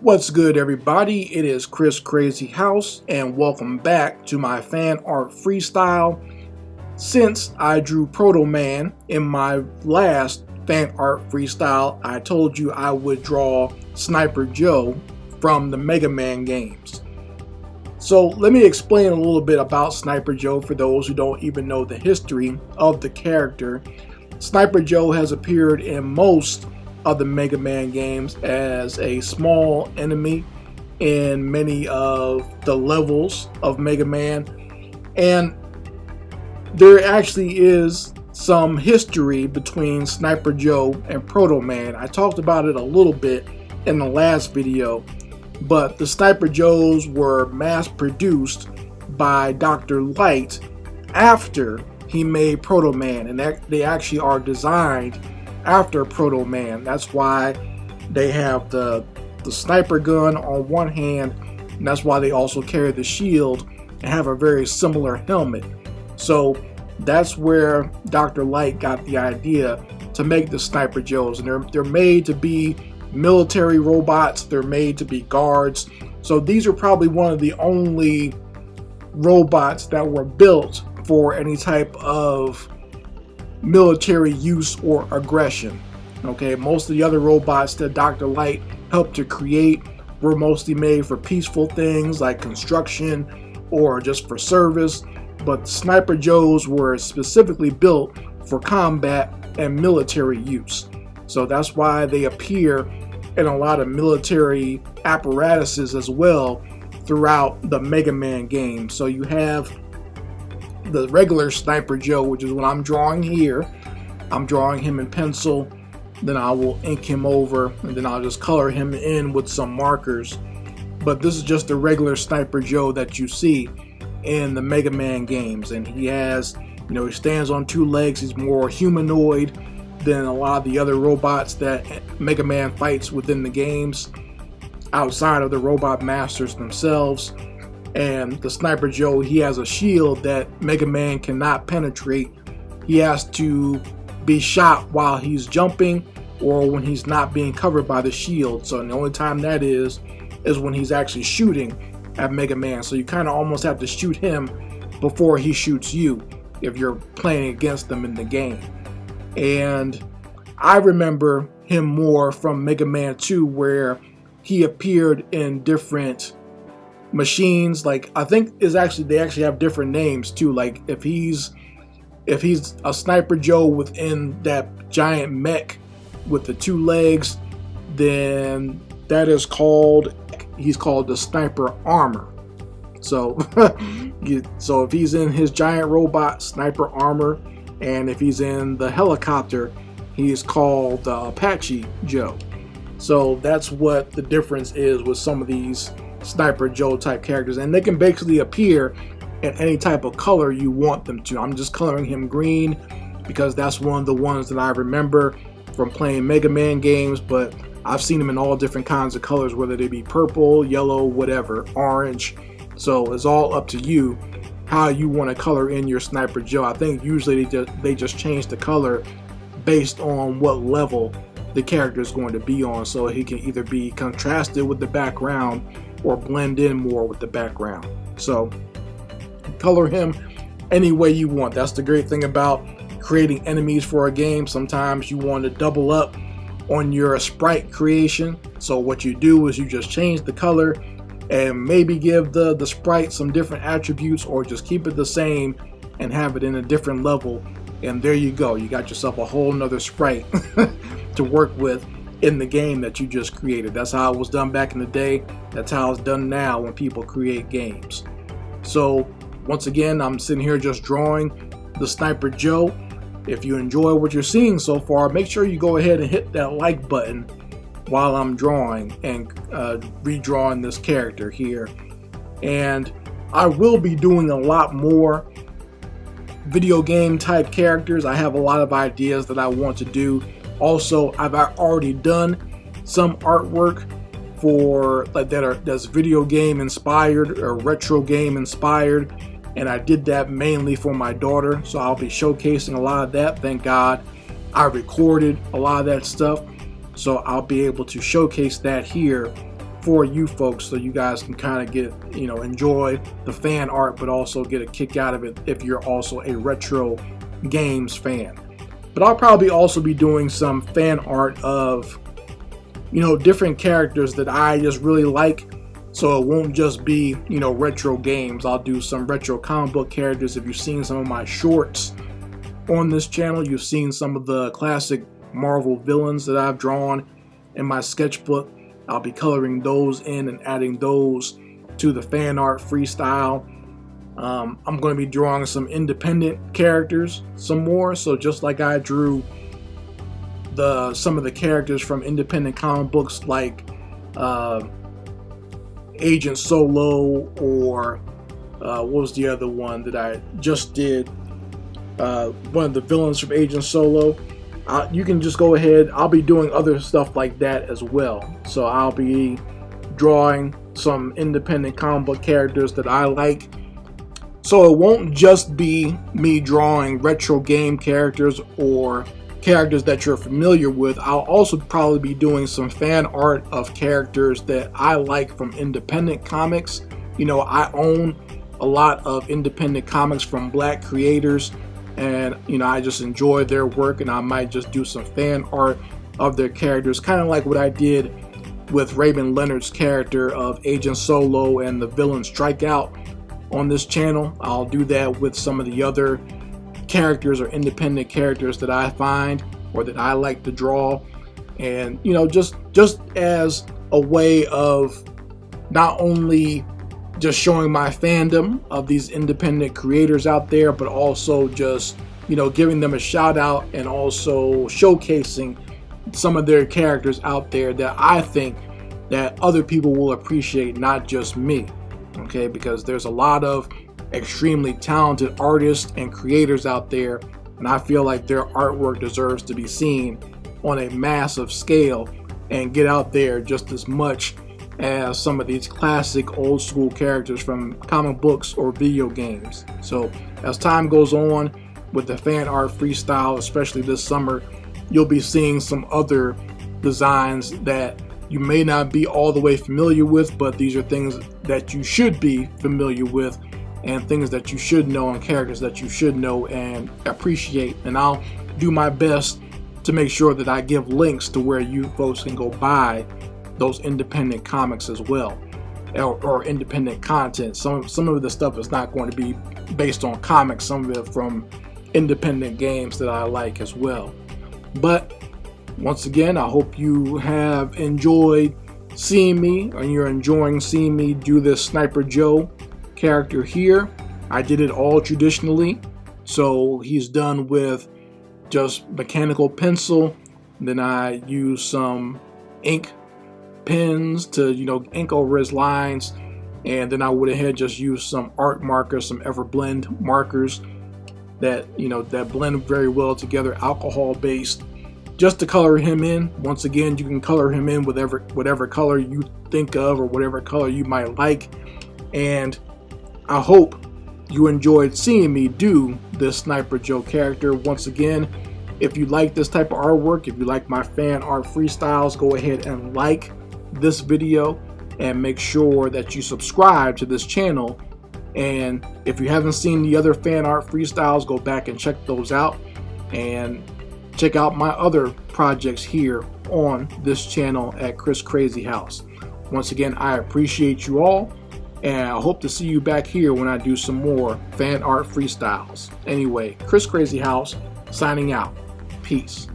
What's good, everybody? It is Chris Crazy House, and welcome back to my fan art freestyle. Since I drew Proto Man in my last fan art freestyle, I told you I would draw Sniper Joe from the Mega Man games. So let me explain a little bit about Sniper Joe for those who don't even know the history of the character. Sniper Joe has appeared in most of the Mega Man games as a small enemy in many of the levels of Mega Man, and there actually is some history between Sniper Joe and Proto Man. I talked about it a little bit in the last video, but the Sniper Joes were mass produced by Dr. Light after he made Proto Man, and they actually are designed after Proto Man. That's why they have the sniper gun on one hand, and that's why they also carry the shield and have a very similar helmet. So that's where Dr. Light got the idea to make the Sniper Joes, and they're made to be military robots. They're made to be guards. So these are probably one of the only robots that were built for any type of military use or aggression. Okay, most of the other robots that Dr. Light helped to create were mostly made for peaceful things like construction or just for service, but Sniper Joes were specifically built for combat and military use. So that's why they appear in a lot of military apparatuses as well throughout the Mega Man game. So you have the regular Sniper Joe, which is what I'm drawing here. I'm drawing him in pencil, then I will ink him over, and then I'll just color him in with some markers. But this is just the regular Sniper Joe that you see in the Mega Man games, and he has, he stands on two legs. He's more humanoid than a lot of the other robots that Mega Man fights within the games, outside of the robot masters themselves. And the Sniper Joe, he has a shield that Mega Man cannot penetrate. He has to be shot while he's jumping or when he's not being covered by the shield. So the only time that is when he's actually shooting at Mega Man. So you kind of almost have to shoot him before he shoots you if you're playing against them in the game. And I remember him more from Mega Man 2, where he appeared in different machines. Like, I think they actually have different names too. Like if he's a Sniper Joe within that giant mech with the two legs, then he's called the Sniper Armor. So so if he's in his giant robot, Sniper Armor, and if he's in the helicopter, he's called Apache Joe. So that's what the difference is with some of these Sniper Joe type characters, and they can basically appear in any type of color you want them to. I'm just coloring him green because that's one of the ones that I remember from playing Mega Man games, but I've seen them in all different kinds of colors, whether they be purple, yellow, whatever, orange. So it's all up to you how you want to color in your Sniper Joe. I think usually they just change the color based on what level the character is going to be on, so he can either be contrasted with the background or blend in more with the background. So color him any way you want. That's the great thing about creating enemies for a game. Sometimes you want to double up on your sprite creation. So what you do is you just change the color and maybe give the sprite some different attributes, or just keep it the same and have it in a different level, and there you go. You got yourself a whole nother sprite to work with in the game that you just created. That's how it was done back in the day. That's how it's done now when people create games. So once again, I'm sitting here just drawing the Sniper Joe. If you enjoy what you're seeing so far, make sure you go ahead and hit that like button while I'm drawing and redrawing this character here. And I will be doing a lot more video game type characters. I have a lot of ideas that I want to do. Also, I've already done some artwork for that's video game inspired or retro game inspired, and I did that mainly for my daughter, so I'll be showcasing a lot of that. Thank God I recorded a lot of that stuff, so I'll be able to showcase that here for you folks, so you guys can kind of get, enjoy the fan art, but also get a kick out of it if you're also a retro games fan. But I'll probably also be doing some fan art of, different characters that I just really like. So it won't just be, retro games. I'll do some retro comic book characters. If you've seen some of my shorts on this channel, you've seen some of the classic Marvel villains that I've drawn in my sketchbook. I'll be coloring those in and adding those to the fan art freestyle. I'm going to be drawing some independent characters some more. So just like I drew some of the characters from independent comic books like Agent Solo, or what was the other one that I just did? One of the villains from Agent Solo. You can just go ahead. I'll be doing other stuff like that as well. So I'll be drawing some independent comic book characters that I like. So it won't just be me drawing retro game characters or characters that you're familiar with. I'll also probably be doing some fan art of characters that I like from independent comics. I own a lot of independent comics from black creators, and I just enjoy their work, and I might just do some fan art of their characters, kind of like what I did with Raymond Leonard's character of Agent Solo and the villain Strikeout on this channel. I'll do that with some of the other characters or independent characters that I find or that I like to draw, and just as a way of not only just showing my fandom of these independent creators out there, but also just giving them a shout out and also showcasing some of their characters out there that I think that other people will appreciate, not just me. Okay, because there's a lot of extremely talented artists and creators out there, and I feel like their artwork deserves to be seen on a massive scale and get out there just as much as some of these classic old school characters from comic books or video games. So as time goes on with the fan art freestyle, especially this summer, you'll be seeing some other designs that you may not be all the way familiar with, but these are things that you should be familiar with, and things that you should know, and characters that you should know and appreciate. And I'll do my best to make sure that I give links to where you folks can go buy those independent comics as well, or independent content. Some of the stuff is not going to be based on comics, some of it from independent games that I like as well. But once again, I hope you have enjoyed seeing me, and you're enjoying seeing me do this Sniper Joe character here. I did it all traditionally, so he's done with just mechanical pencil. Then I use some ink pens to ink over his lines, and then I went ahead just used some art markers, some Everblend markers that that blend very well together, alcohol based, just to color him in. Once again, you can color him in with whatever color you think of or whatever color you might like. And I hope you enjoyed seeing me do this Sniper Joe character. Once again, if you like this type of artwork, if you like my fan art freestyles, go ahead and like this video and make sure that you subscribe to this channel. And if you haven't seen the other fan art freestyles, go back and check those out, and check out my other projects here on this channel at Chris Crazy House. Once again, I appreciate you all, and I hope to see you back here when I do some more fan art freestyles. Anyway, Chris Crazy House signing out. Peace.